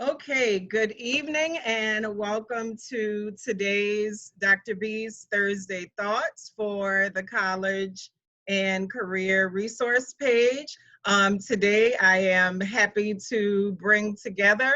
Okay, good evening and welcome to today's Dr. B's Thursday Thoughts for the College and Career Resource page. Today I am happy to bring together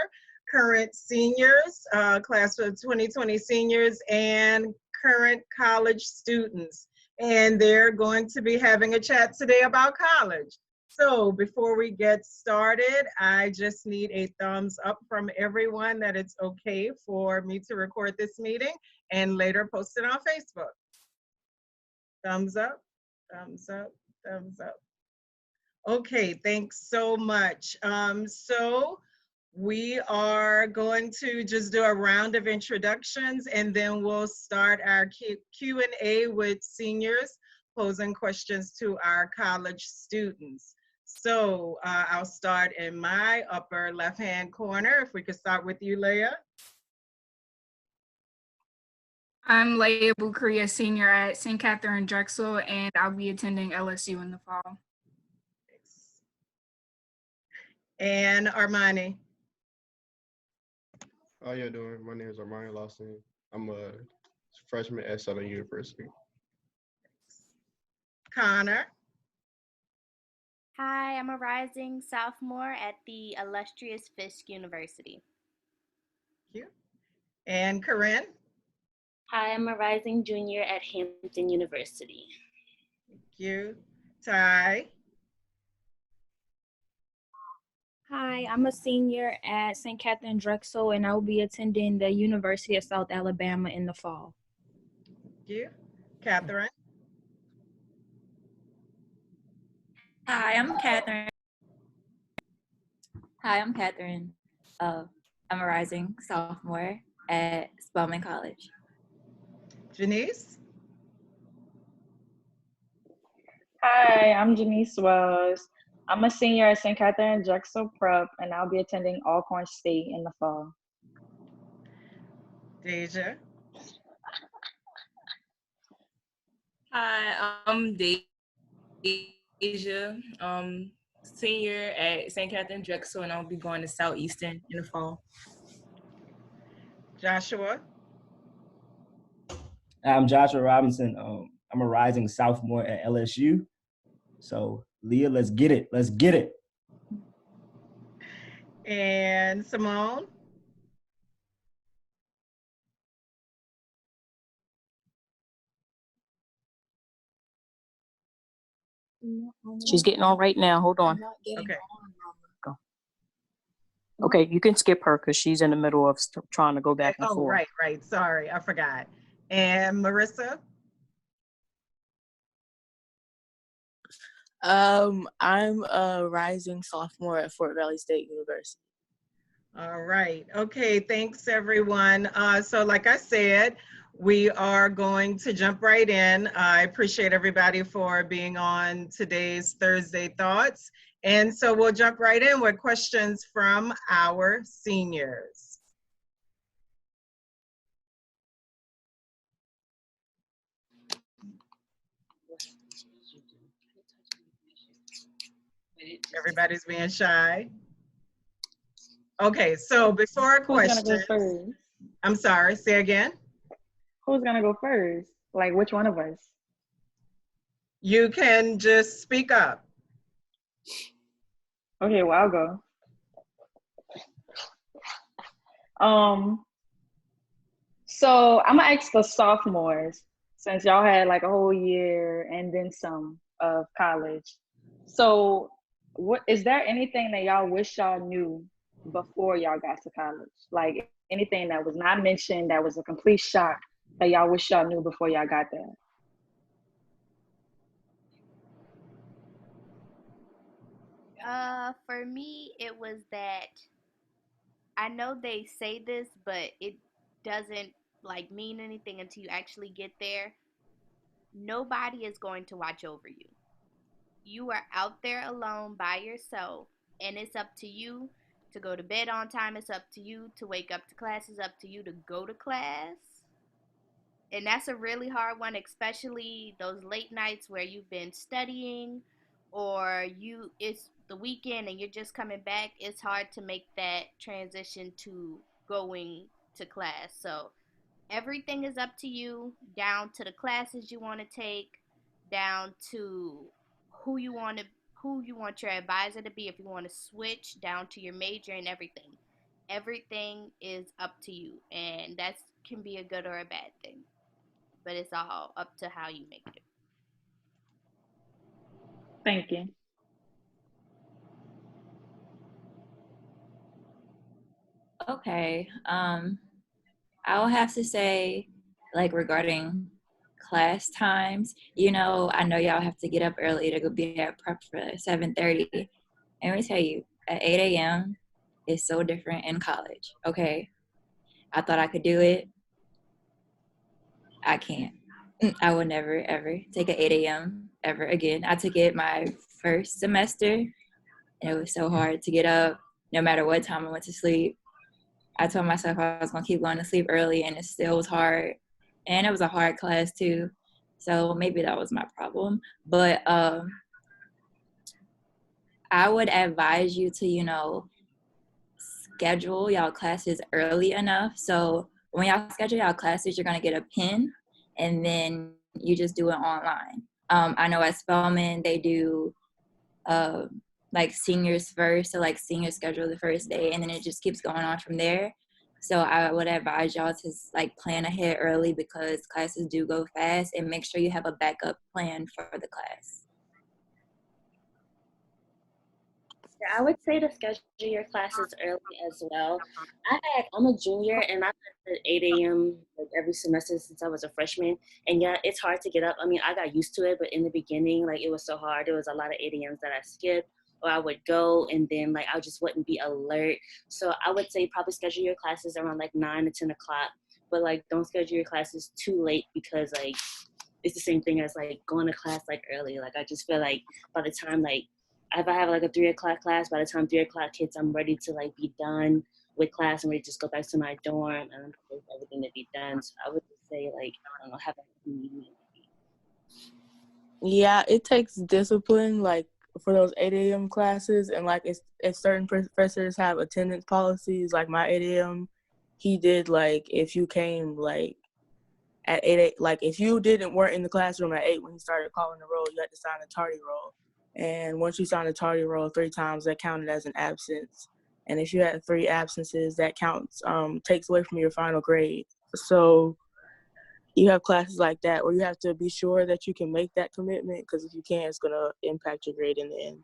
current seniors, class of 2020 seniors, and current college students. And they're going to be having a chat today about college. So before we get started, I just need a thumbs up from everyone that it's okay for me to record this meeting and later post it on Facebook. Thumbs up, thumbs up, thumbs up. Okay, thanks so much. So we are going to just do a round of introductions and then we'll start our Q&A with seniors posing questions to our college students. So I'll start in my upper left-hand corner. If we could start with you, Leah. I'm Leah Bukuria, senior at St. Catherine Drexel, and I'll be attending LSU in the fall. And Armani. How you doing? My name is Armani Lawson. I'm a freshman at Southern University. Connor. Hi, I'm a rising sophomore at the illustrious Fisk University. Thank you. And Corinne. Hi, I'm a rising junior at Hampton University. Thank you. Ty. Hi, I'm a senior at St. Catherine Drexel, and I will be attending the University of South Alabama in the fall. Thank you. Catherine. Hi, I'm Catherine. I'm a rising sophomore at Spelman College. Janice. Hi, I'm Janice Wells. I'm a senior at St. Catherine Drexel Prep, and I'll be attending Alcorn State in the fall. Deja. Hi, I'm Deja, senior at St. Catherine Drexel, and I'll be going to Southeastern in the fall. Joshua. I'm Joshua Robinson. I'm a rising sophomore at LSU. So Leah, let's get it. Let's get it. And Simone. She's getting on right now. Hold on. Okay. Go. Okay, you can skip her because she's in the middle of trying to go back and forth. Right. Sorry, I forgot. And Marissa. I'm a rising sophomore at Fort Valley State University. All right. Okay, thanks everyone. So like I said, we are going to jump right in. I appreciate everybody for being on today's Thursday Thoughts. And so we'll jump right in with questions from our seniors. Everybody's being shy. Okay, so before a question. Who's gonna go first? I'm sorry, say again. Who's gonna go first? Like which one of us? You can just speak up. Okay, well I'll go. So I'm gonna ask the sophomores, since y'all had like a whole year and then some of college. So what is there anything that y'all wish y'all knew before y'all got to college? Like anything that was not mentioned that was a complete shock that y'all wish y'all knew before y'all got there? For me, it was that I know they say this, but it doesn't like mean anything until you actually get there. Nobody is going to watch over you. You are out there alone by yourself, and it's up to you to go to bed on time. It's up to you to wake up to class. It's up to you to go to class. And that's a really hard one, especially those late nights where you've been studying or the weekend and you're just coming back, it's hard to make that transition to going to class. So everything is up to you, down to the classes you want to take, down to who you want to who you want your advisor to be, if you want to switch, down to your major and everything. Everything is up to you, and that can be a good or a bad thing, but it's all up to how you make it. Thank you. Okay. I'll have to say, like regarding class times, I know y'all have to get up early to go be at prep for 7:30. And let me tell you, at 8 a.m. is so different in college. Okay. I thought I could do it. I can't. I will never ever take an 8 a.m. ever again. I took it my first semester, and it was so hard to get up no matter what time I went to sleep. I told myself I was going to keep going to sleep early, and it still was hard. And it was a hard class too. So maybe that was my problem. But I would advise you to, schedule y'all classes early enough. So when y'all schedule y'all classes, you're going to get a pin, and then you just do it online. I know at Spelman, they do like seniors first, so like seniors schedule the first day, and then it just keeps going on from there. So I would advise y'all to like plan ahead early because classes do go fast, and make sure you have a backup plan for the class. Yeah, I would say to schedule your classes early as well. I'm a junior and I've had at 8 a.m. like every semester since I was a freshman. And yeah, it's hard to get up. I mean, I got used to it, but in the beginning, like it was so hard. There was a lot of 8 a.m.s that I skipped, or I would go and then like I just wouldn't be alert. So I would say probably schedule your classes around like 9 to 10 o'clock, but like don't schedule your classes too late because like it's the same thing as like going to class like early. Like I just feel like by the time like if I have like a 3 o'clock class, by the time 3 o'clock hits, I'm ready to like be done with class and ready to just go back to my dorm and I'm ready for everything to be done. So I would just say like I don't know, have a meeting. Yeah, it takes discipline, like for those 8 a.m. classes, and like if certain professors have attendance policies, like my 8 a.m., he did like if you came like at 8, like if you weren't in the classroom at 8 when he started calling the roll, you had to sign a tardy roll. And once you sign a tardy roll 3 times, that counted as an absence. And if you had 3 absences, that counts takes away from your final grade. So you have classes like that where you have to be sure that you can make that commitment, because if you can't, it's going to impact your grade in the end.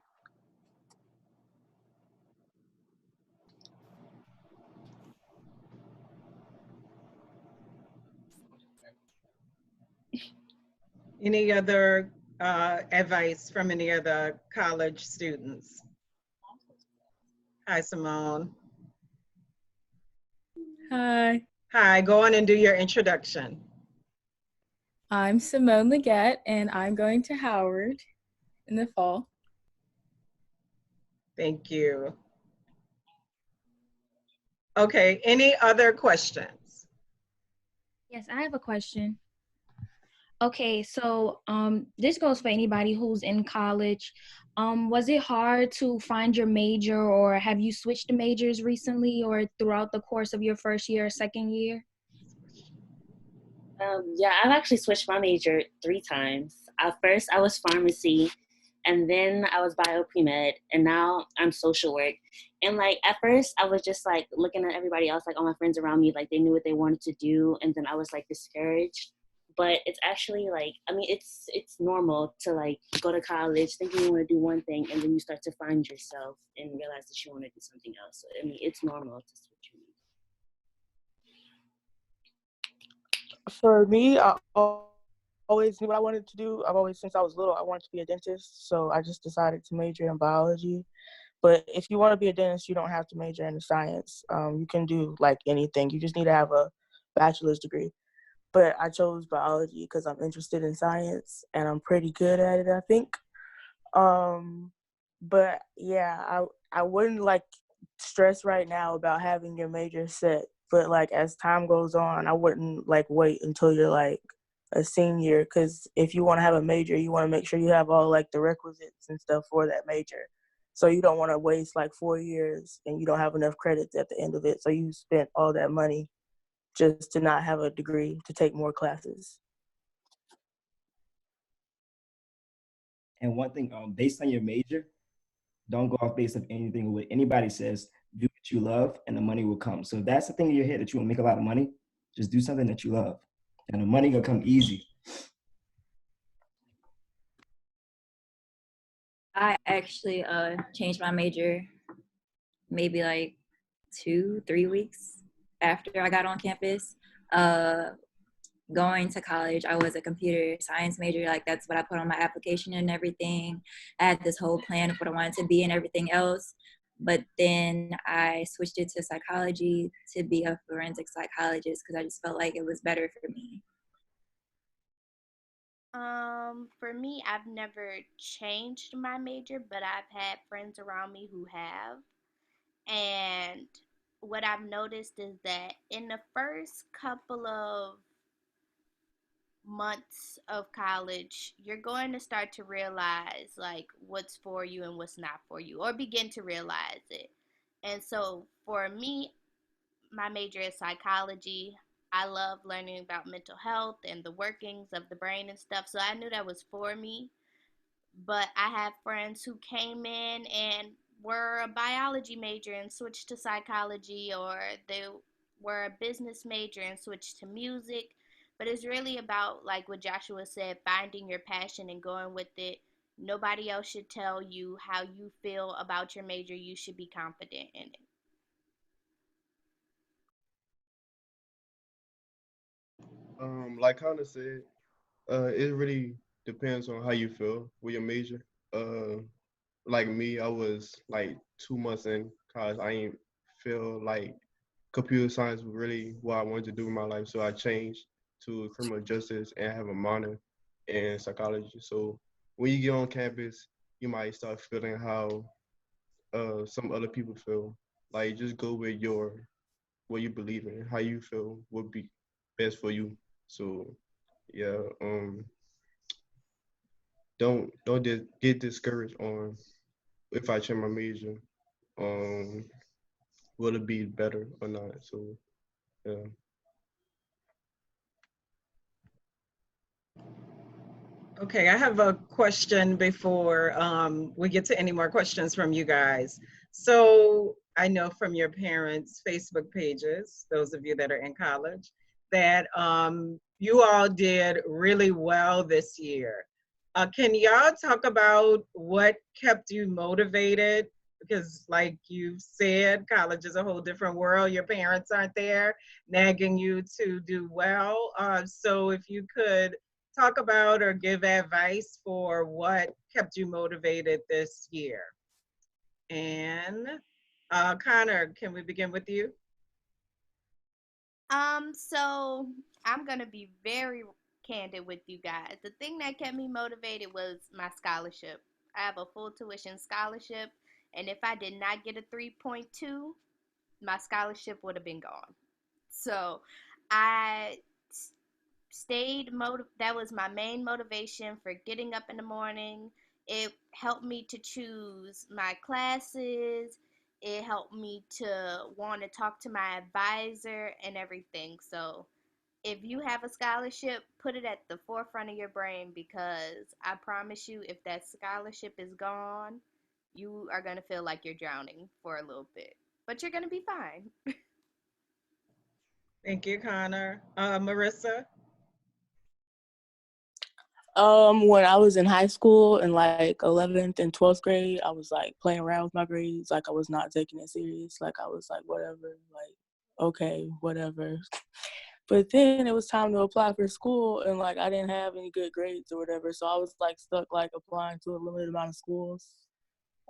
Any other advice from any other college students? Hi, Simone. Hi, Hi, go on and do your introduction. I'm Simone Leggett, and I'm going to Howard in the fall. Thank you. Okay, any other questions? Yes, I have a question. Okay, so this goes for anybody who's in college. Was it hard to find your major, or have you switched majors recently or throughout the course of your first year or second year? Yeah, I've actually switched my major 3 times. At first, I was pharmacy, and then I was bio pre-med, and now I'm social work. And like at first, I was just like looking at everybody else, like all my friends around me, like they knew what they wanted to do, and then I was like discouraged. But it's actually like, I mean, it's normal to like go to college thinking you want to do one thing, and then you start to find yourself and realize that you want to do something else. So I mean, it's normal to switch your major. For me, always knew what I wanted to do. Since I was little, I wanted to be a dentist. So I just decided to major in biology. But if you want to be a dentist, you don't have to major in science. You can do like anything. You just need to have a bachelor's degree. But I chose biology because I'm interested in science and I'm pretty good at it, I think. But yeah, I wouldn't like stress right now about having your major set. But like as time goes on, I wouldn't like wait until you're like a senior, because if you want to have a major, you want to make sure you have all like the requisites and stuff for that major. So you don't want to waste like 4 years and you don't have enough credits at the end of it. So you spent all that money just to not have a degree to take more classes. And one thing, based on your major, don't go off based on anything what anybody says. Do what you love, and the money will come. So if that's the thing in your head that you want to make a lot of money, just do something that you love, and the money gonna come easy. I actually changed my major maybe like 2-3 weeks after I got on campus. Going to college, I was a computer science major. Like that's what I put on my application and everything. I had this whole plan of what I wanted to be and everything else. But then I switched it to psychology to be a forensic psychologist because I just felt like it was better for me. For me, I've never changed my major, but I've had friends around me who have. And what I've noticed is that in the first couple of months of college, you're going to start to realize like what's for you and what's not for you, or begin to realize it. And so for me, my major is psychology. I love learning about mental health and the workings of the brain and stuff. So I knew that was for me. But I have friends who came in and were a biology major and switched to psychology, or they were a business major and switched to music. But it's really about, like what Joshua said, finding your passion and going with it. Nobody else should tell you how you feel about your major. You should be confident in it. Like Hannah said, it really depends on how you feel with your major. Like me, I was like 2 months in college. I ain't feel like computer science was really what I wanted to do in my life, so I changed to criminal justice and have a minor in psychology. So when you get on campus, you might start feeling how some other people feel. Like just go with your what you believe in, how you feel would be best for you. So yeah, don't get discouraged on if I change my major, um, will it be better or not? So yeah. Okay, I have a question before we get to any more questions from you guys. So I know from your parents' Facebook pages, those of you that are in college, that you all did really well this year. Can y'all talk about what kept you motivated? Because like you said, college is a whole different world. Your parents aren't there nagging you to do well. So if you could talk about or give advice for what kept you motivated this year. And Connor, can we begin with you? So I'm gonna be very candid with you guys. The thing that kept me motivated was my scholarship. I have a full tuition scholarship, and if I did not get a 3.2, my scholarship would have been gone. So I that was my main motivation for getting up in the morning. It helped me to choose my classes. It helped me to want to talk to my advisor and everything. So if you have a scholarship, put it at the forefront of your brain, because I promise you, if that scholarship is gone, you are going to feel like you're drowning for a little bit, but you're going to be fine. Thank you, Connor. Marissa? When I was in high school in like 11th and 12th grade, I was like playing around with my grades. Like I was not taking it serious. Like I was like, whatever, like, okay, whatever. But then it was time to apply for school, and like I didn't have any good grades or whatever. So I was like stuck like applying to a limited amount of schools.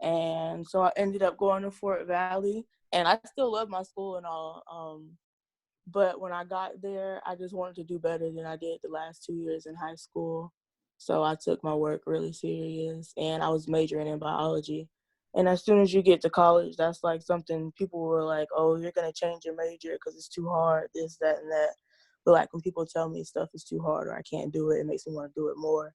And so I ended up going to Fort Valley, and I still love my school and all. But when I got there, I just wanted to do better than I did the last 2 years in high school. So I took my work really serious, and I was majoring in biology. And as soon as you get to college, that's like something people were like, oh, you're going to change your major because it's too hard, this, that, and that. But like when people tell me stuff is too hard or I can't do it, it makes me want to do it more.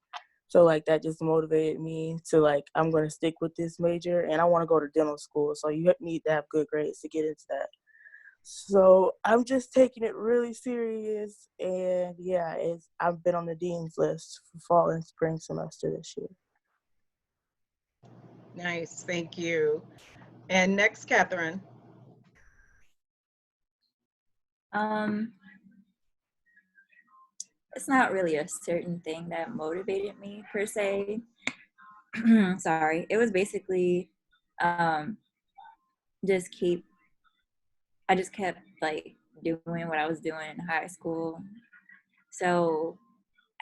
So like that just motivated me to like, I'm going to stick with this major, and I want to go to dental school. So you need to have good grades to get into that. So I'm just taking it really serious, and yeah, I've been on the dean's list for fall and spring semester this year. Nice, thank you. And next, Catherine. It's not really a certain thing that motivated me per se. Sorry. It was basically just I just kept like doing what I was doing in high school. So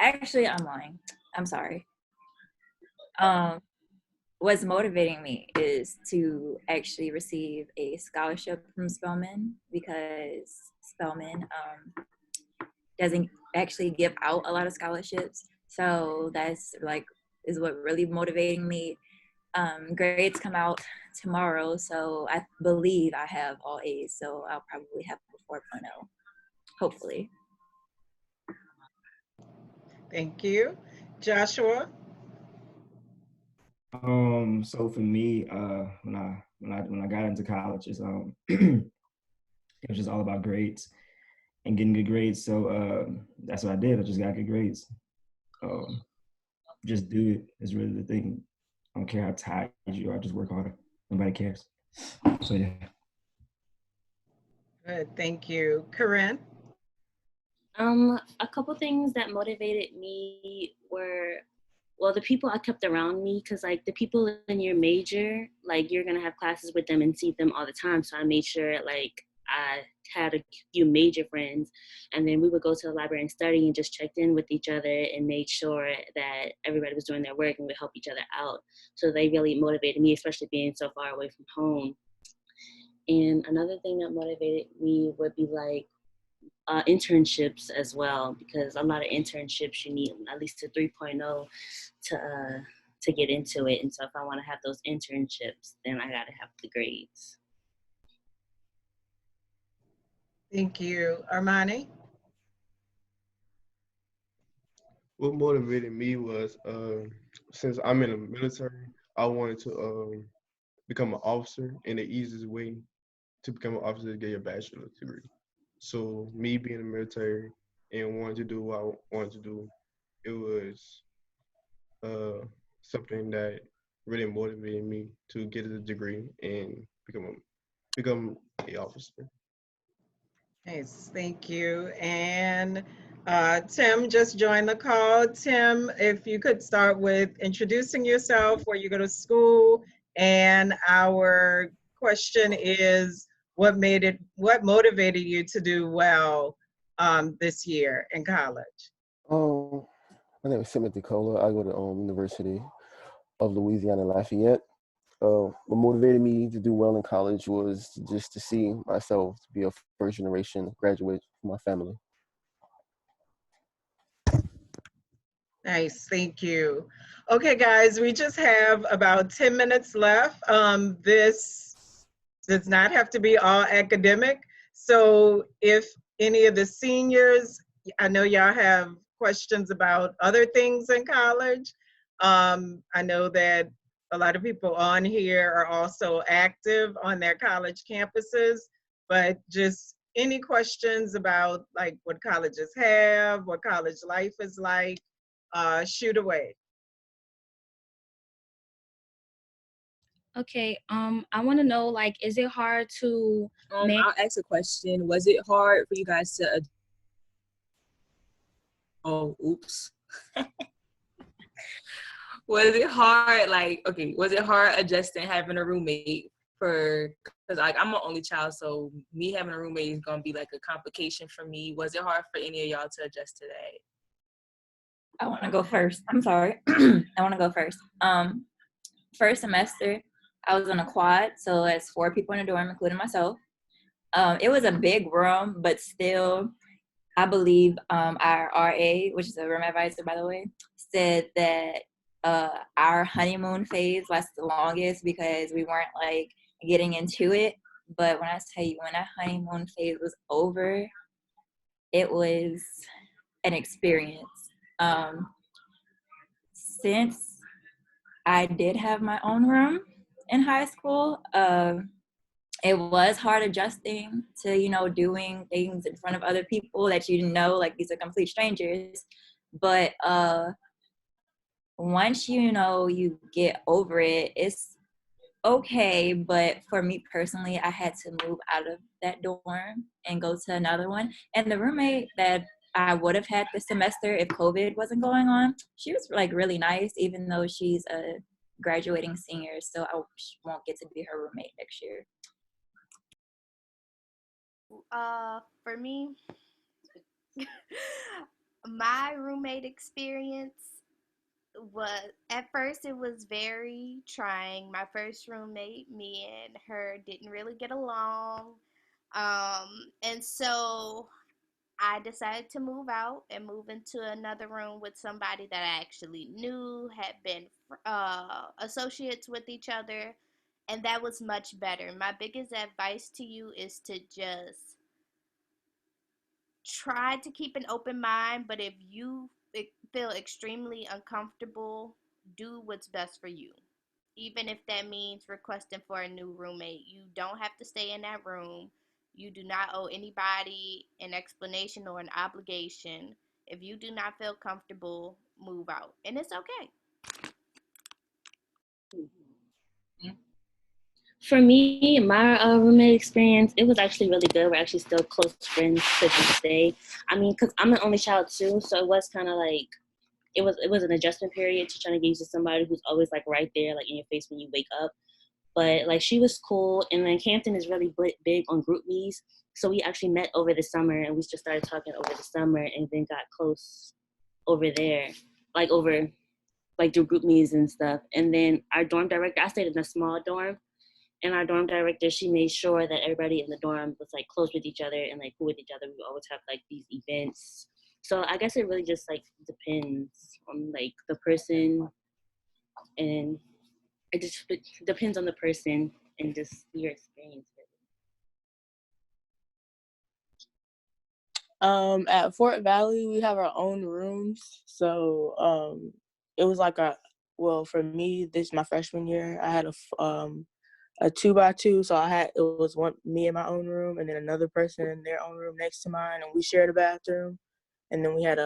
actually, I'm lying. I'm sorry. What's motivating me is to actually receive a scholarship from Spelman, because Spelman doesn't actually give out a lot of scholarships. So that's like is what really motivating me. Grades come out tomorrow, so I believe I have all A's, so I'll probably have a 4.0, hopefully. Thank you. Joshua? So for me, when I got into college, it was just all about grades and getting good grades. So that's what I did. I just got good grades. Just do it is really the thing. I don't care how tired you are, just work harder. Nobody cares. So yeah. Good, thank you. Corinne? A couple things that motivated me were, well, the people I kept around me, because like the people in your major, like you're gonna have classes with them and see them all the time. So I made sure like I had a few major friends, and then we would go to the library and study and just checked in with each other and made sure that everybody was doing their work and would help each other out. So they really motivated me, especially being so far away from home. And another thing that motivated me would be like internships as well, because a lot of internships you need at least a 3.0 to get into it. And so if I want to have those internships, then I got to have the grades. Thank you. Armani? What motivated me was since I'm in the military, I wanted to become an officer, and the easiest way to become an officer is get your bachelor's degree. So me being in the military and wanting to do what I wanted to do, it was something that really motivated me to get a degree and become a officer. Nice, thank you. And Tim just joined the call. Tim, if you could start with introducing yourself, where you go to school, and our question is, what motivated you to do well this year in college? My name is Timothy Cola. I go to University of Louisiana Lafayette. What motivated me to do well in college was just to see myself to be a first generation graduate for my family. Nice, thank you. Okay, guys, we just have about 10 minutes left. This does not have to be all academic. So if any of the seniors, I know y'all have questions about other things in college. I know that a lot of people on here are also active on their college campuses, but just any questions about like what colleges have, what college life is like, shoot away. Okay, I want to know, like, is it hard to I'll ask a question. Was it hard for you guys to oops. Was it hard, was it hard adjusting having a roommate because like I'm an only child, so me having a roommate is gonna be like a complication for me. Was it hard for any of y'all to adjust to that? I want to go first. I'm sorry. I want to go first. First semester, I was on a quad, so that's 4 people in the dorm, including myself. It was a big room, but still, I believe our RA, which is a room advisor, by the way, said that our honeymoon phase lasted the longest because we weren't like getting into it. But when I tell you, when that honeymoon phase was over, it was an experience. since I did have my own room in high school, it was hard adjusting to, you know, doing things in front of other people that you didn't know, like these are complete strangers. But once you know you get over it, it's okay. But for me personally, I had to move out of that dorm and go to another one. And the roommate that I would have had this semester if COVID wasn't going on, she was like really nice, even though she's a graduating senior. So I won't get to be her roommate next year. For me, my roommate experience was, at first it was very trying. My first roommate, me and her didn't really get along. And so I decided to move out and move into another room with somebody that I actually knew, had been associates with each other, and that was much better. My biggest advice to you is to just try to keep an open mind, but if you feel extremely uncomfortable, do what's best for you. Even if that means requesting for a new roommate, you don't have to stay in that room. You do not owe anybody an explanation or an obligation. If you do not feel comfortable, move out. And it's okay. For me, my roommate experience, it was actually really good. We're actually still close friends to this day. I mean, because I'm an only child too, so it was kind of like, it was an adjustment period to trying to get used to somebody who's always like right there, like in your face when you wake up. But like she was cool, and then Campton is really big on group me's, so we actually met over the summer, and we just started talking over the summer, and then got close over there, like over like through group me's and stuff. And then our dorm director, I stayed in a small dorm, and our dorm director, she made sure that everybody in the dorm was like close with each other and like cool with each other. We would always have like these events. So I guess it really just like depends on like the person, and it depends on the person and just your experience. At Fort Valley, we have our own rooms. So it was like well, for me, this my freshman year, I had a 2x2. So it was me in my own room, and then another person in their own room next to mine, and we shared a bathroom. And then we had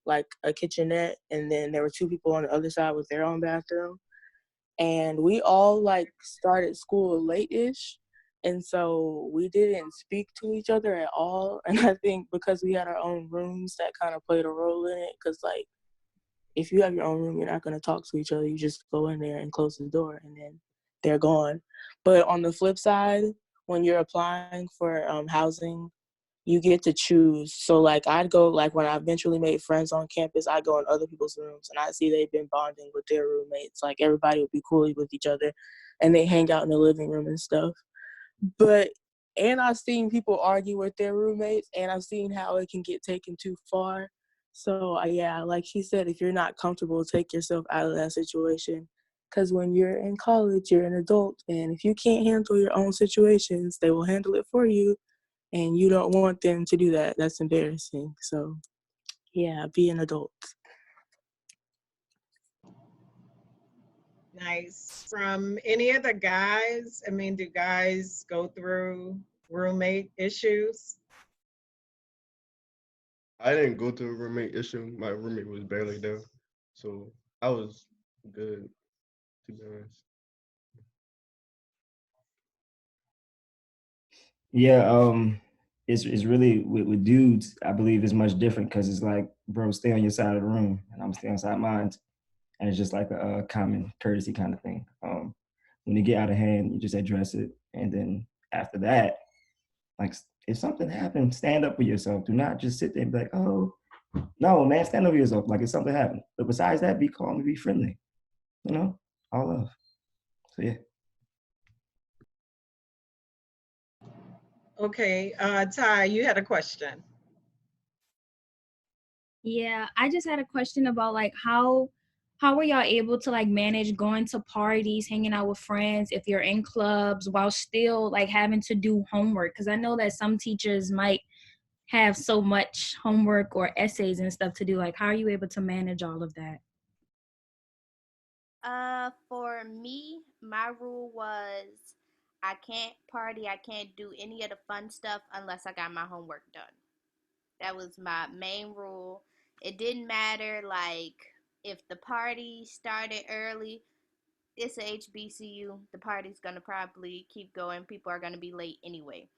like a kitchenette, and then there were two people on the other side with their own bathroom. And we all like started school late-ish, and so we didn't speak to each other at all. And I think because we had our own rooms, that kind of played a role in it, because like if you have your own room, you're not going to talk to each other. You just go in there and close the door, and then they're gone. But on the flip side, when you're applying for housing, you get to choose. So like I'd go, like when I eventually made friends on campus, I go in other people's rooms and I see they've been bonding with their roommates. Like everybody would be cool with each other, and they hang out in the living room and stuff. And I've seen people argue with their roommates, and I've seen how it can get taken too far. So yeah, like she said, if you're not comfortable, take yourself out of that situation. Because when you're in college, you're an adult, and if you can't handle your own situations, they will handle it for you. And you don't want them to do that. That's embarrassing. So yeah, be an adult. Nice. From any of the guys, I mean, do guys go through roommate issues? I didn't go through a roommate issue. My roommate was barely there, so I was good, to be honest. Yeah, it's really with dudes, I believe it's much different because it's like, bro, stay on your side of the room, and I'm stay on side of mine, and it's just like a common courtesy kind of thing. When you get out of hand, you just address it, and then after that, like if something happens, stand up for yourself. Do not just sit there and be like, oh, no, man, stand up for yourself. Like if something happened, but besides that, be calm and be friendly. You know, all love. So yeah. Okay, Ty, you had a question. Yeah, I just had a question about like how were y'all able to like manage going to parties, hanging out with friends if you're in clubs while still like having to do homework? Because I know that some teachers might have so much homework or essays and stuff to do. Like, how are you able to manage all of that? For me, my rule was I can't party, I can't do any of the fun stuff unless I got my homework done. That was my main rule. It didn't matter like if the party started early, it's a HBCU, the party's gonna probably keep going. People are gonna be late anyway.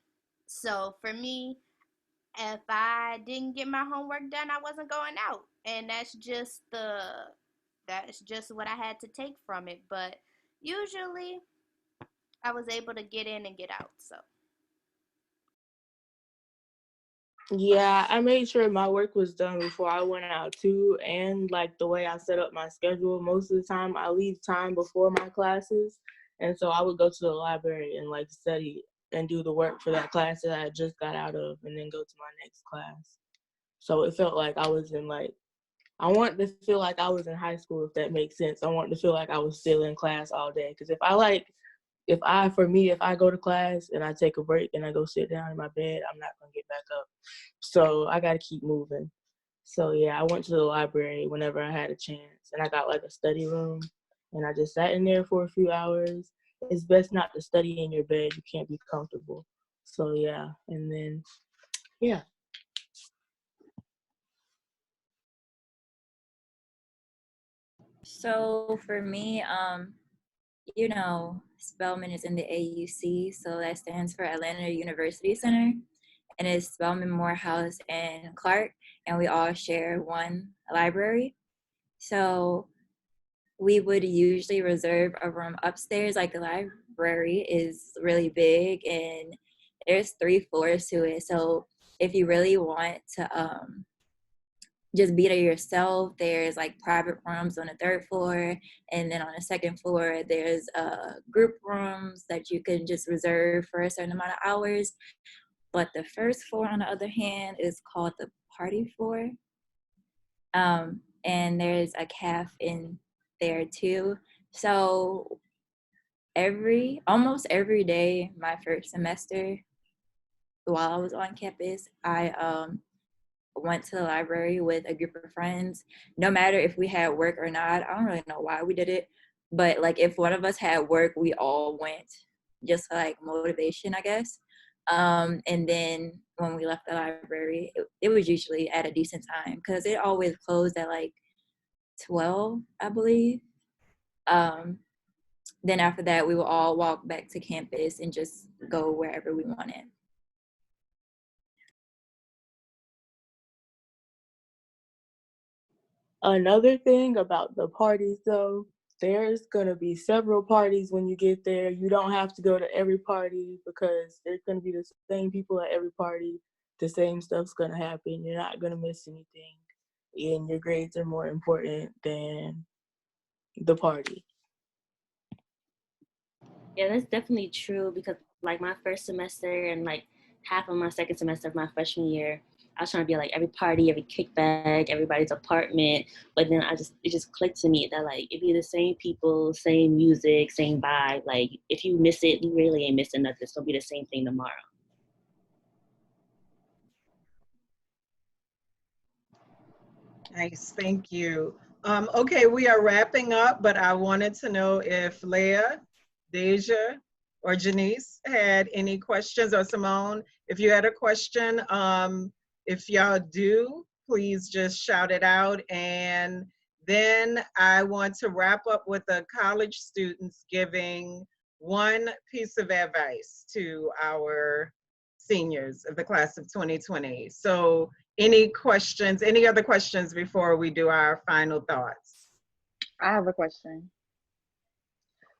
So for me, if I didn't get my homework done, I wasn't going out. And that's just what I had to take from it. But usually I was able to get in and get out. So Yeah, I made sure my work was done before I went out too, and like the way I set up my schedule, most of the time I leave time before my classes, and so I would go to the library and like study and do the work for that class that I just got out of, and then go to my next class. So it felt like I was in like, I wanted to feel like I was in high school, if that makes sense. I wanted to feel like I was still in class all day, because if I go to class and I take a break and I go sit down in my bed, I'm not gonna get back up. So I gotta keep moving. So yeah, I went to the library whenever I had a chance, and I got like a study room, and I just sat in there for a few hours. It's best not to study in your bed. You can't be comfortable. So yeah, and then yeah. So for me, Spelman is in the AUC, so that stands for Atlanta University Center, and it's Spelman, Morehouse, and Clark, and we all share one library. So we would usually reserve a room upstairs. Like the library is really big, and there's 3 floors to it. So if you really want to just be there yourself, there's like private rooms on the 3rd floor, and then on the 2nd floor there's group rooms that you can just reserve for a certain amount of hours. But the 1st floor, on the other hand, is called the party floor, and there's a cafe in there too. So almost every day my 1st semester while I was on campus, I went to the library with a group of friends. No matter if we had work or not, I don't really know why we did it, but like if one of us had work, we all went just for like motivation, I guess. And then when we left the library, it was usually at a decent time because it always closed at like 12, I believe. Then after that, we would all walk back to campus and just go wherever we wanted. Another thing about the parties though, there's gonna be several parties when you get there. You don't have to go to every party because there's gonna be the same people at every party. The same stuff's gonna happen. You're not gonna miss anything. And your grades are more important than the party. Yeah, that's definitely true because like my 1st semester and like half of my 2nd semester of my freshman year, I was trying to be at like every party, every kickback, everybody's apartment. But then it just clicked to me that like it be the same people, same music, same vibe. Like if you miss it, you really ain't missing nothing. It's gonna be the same thing tomorrow. Nice, thank you. Okay, we are wrapping up, but I wanted to know if Leah, Deja, or Janice had any questions, or Simone, if you had a question. If y'all do, please just shout it out. And then I want to wrap up with the college students giving one piece of advice to our seniors of the class of 2020. So any other questions before we do our final thoughts? I have a question.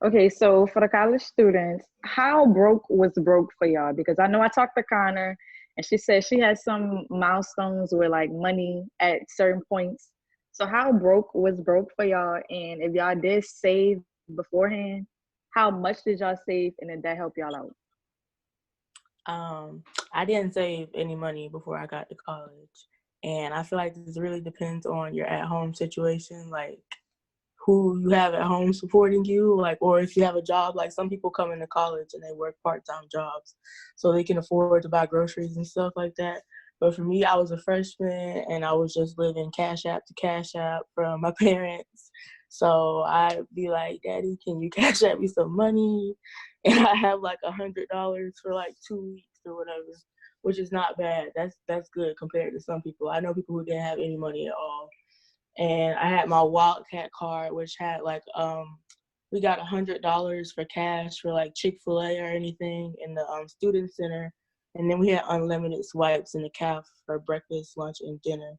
Okay, so for the college students, how broke was broke for y'all? Because I know I talked to Connor and she said she had some milestones with like money at certain points. So how broke was broke for y'all? And if y'all did save beforehand, how much did y'all save and did that help y'all out? I didn't save any money before I got to college. And I feel like this really depends on your at-home situation, like who you have at home supporting you, like, or if you have a job. Like some people come into college and they work part-time jobs so they can afford to buy groceries and stuff like that. But for me, I was a freshman and I was just living cash app to cash app from my parents. So I'd be like, Daddy, can you cash at me some money? And I have like $100 for like 2 weeks or whatever, which is not bad. That's good compared to some people. I know people who didn't have any money at all. And I had my Wildcat card, which had like we got $100 for cash for like Chick-fil-A or anything in the student center, and then we had unlimited swipes in the caf for breakfast, lunch, and dinner.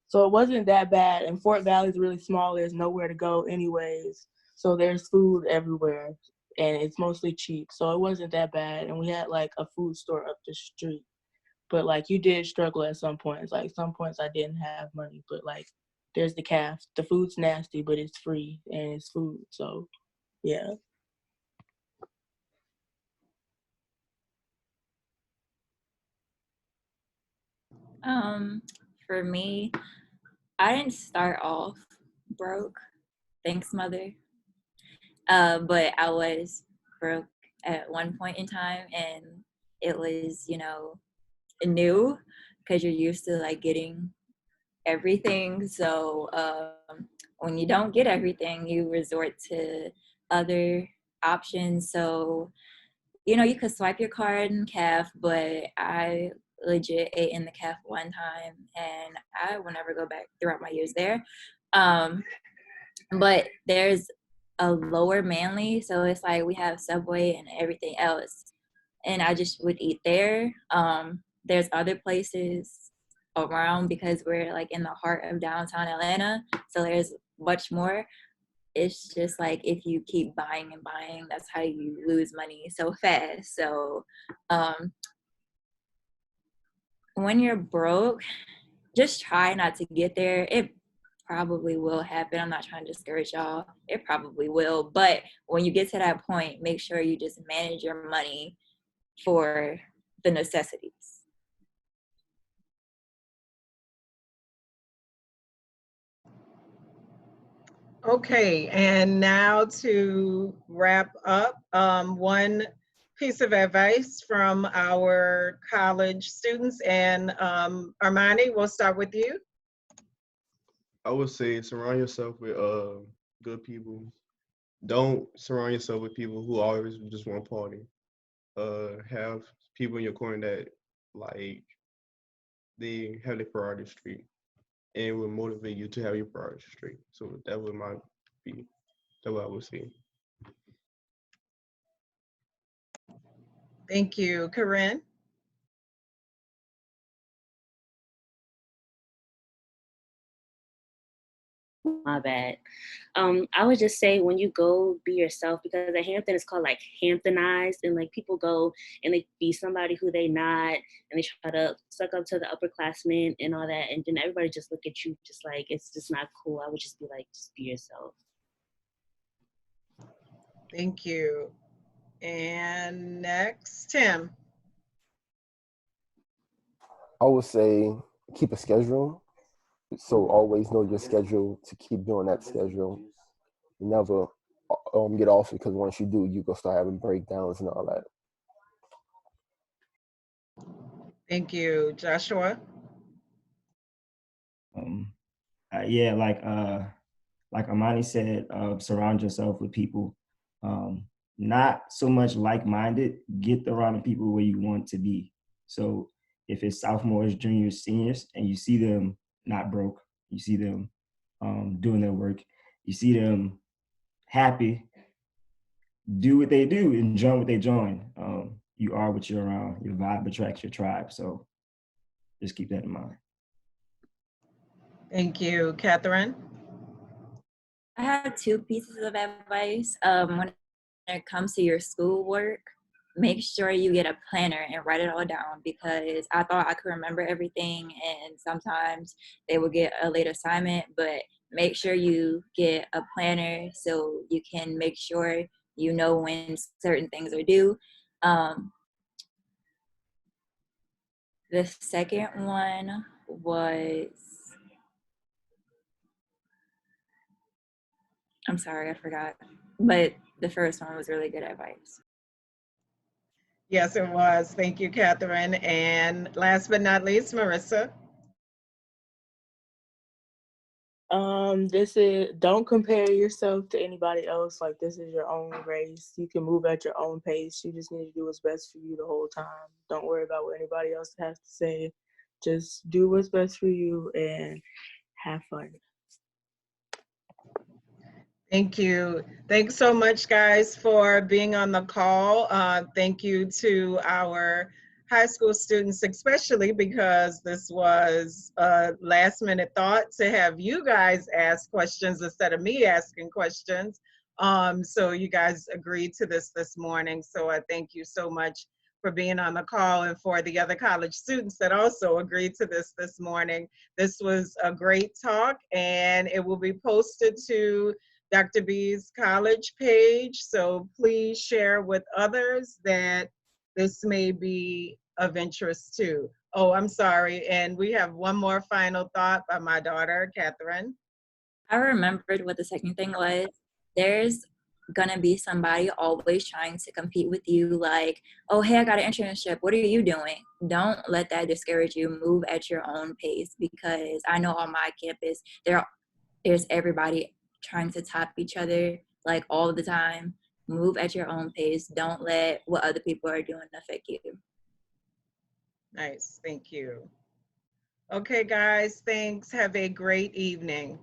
So it wasn't that bad. And Fort Valley's really small. There's nowhere to go anyways, so there's food everywhere, and it's mostly cheap. So it wasn't that bad. And we had like a food store up the street. But like you did struggle at some points. Like some points I didn't have money, but like there's the caf. The food's nasty, but it's free and it's food. So yeah. For me, I didn't start off broke. Thanks, mother. But I was broke at one point in time, and it was, new because you're used to like getting everything. So when you don't get everything, you resort to other options. So you could swipe your card in CAF, but I legit ate in the CAF one time, and I will never go back throughout my years there. But there's a lower Manly, so it's like we have Subway and everything else, and I just would eat there. There's other places around because we're like in the heart of downtown Atlanta, so there's much more. It's just like if you keep buying and buying, that's how you lose money so fast. So when you're broke, just try not to get there. It probably will happen. I'm not trying to discourage y'all. It probably will. But when you get to that point, make sure you just manage your money for the necessities. Okay, and now to wrap up, one piece of advice from our college students, and Armani, we'll start with you. I would say surround yourself with good people. Don't surround yourself with people who always just want to party. Have people in your corner that like they have their priorities straight and will motivate you to have your priorities straight. So that would be that what I would say. Thank you, Corinne. My bad. I would just say when you go, be yourself, because at Hampton it's called like Hamptonized, and like people go and they be somebody who they not, and they try to suck up to the upperclassmen and all that, and then everybody just look at you just like it's just not cool. I would just be like, just be yourself. Thank you. And next, Tim. I would say keep a schedule. So always know your schedule to keep doing that schedule. Never get off it, because once you do, you go start having breakdowns and all that. Thank you, Joshua. Yeah, like Amani said, surround yourself with people not so much like-minded. Get around the people where you want to be. So if it's sophomores, juniors, seniors, and you see them not broke, you see them doing their work, you see them happy, do what they do and join what they join. You are what you're around. Your vibe attracts your tribe. So just keep that in mind. Thank you, Catherine. I have two pieces of advice. When it comes to your schoolwork, make sure you get a planner and write it all down, because I thought I could remember everything, and sometimes they will get a late assignment, but make sure you get a planner so you can make sure you know when certain things are due. The second one was, I'm sorry, I forgot. But the first one was really good advice. Yes, it was. Thank you, Catherine. And last but not least, Marissa. Don't compare yourself to anybody else. Like, this is your own race. You can move at your own pace. You just need to do what's best for you the whole time. Don't worry about what anybody else has to say. Just do what's best for you and have fun. Thank you. Thanks so much, guys, for being on the call. Thank you to our high school students, especially because this was a last minute thought to have you guys ask questions instead of me asking questions. So you guys agreed to this morning. So I thank you so much for being on the call, and for the other college students that also agreed to this morning. This was a great talk, and it will be posted to Dr. B's college page. So please share with others that this may be of interest too. Oh, I'm sorry. And we have one more final thought by my daughter, Catherine. I remembered what the second thing was. There's gonna be somebody always trying to compete with you, like, oh, hey, I got an internship. What are you doing? Don't let that discourage you. Move at your own pace, because I know on my campus, there's everybody trying to top each other, like, all the time. Move at your own pace. Don't let what other people are doing affect you. Nice. Thank you. Okay, guys. Thanks. Have a great evening.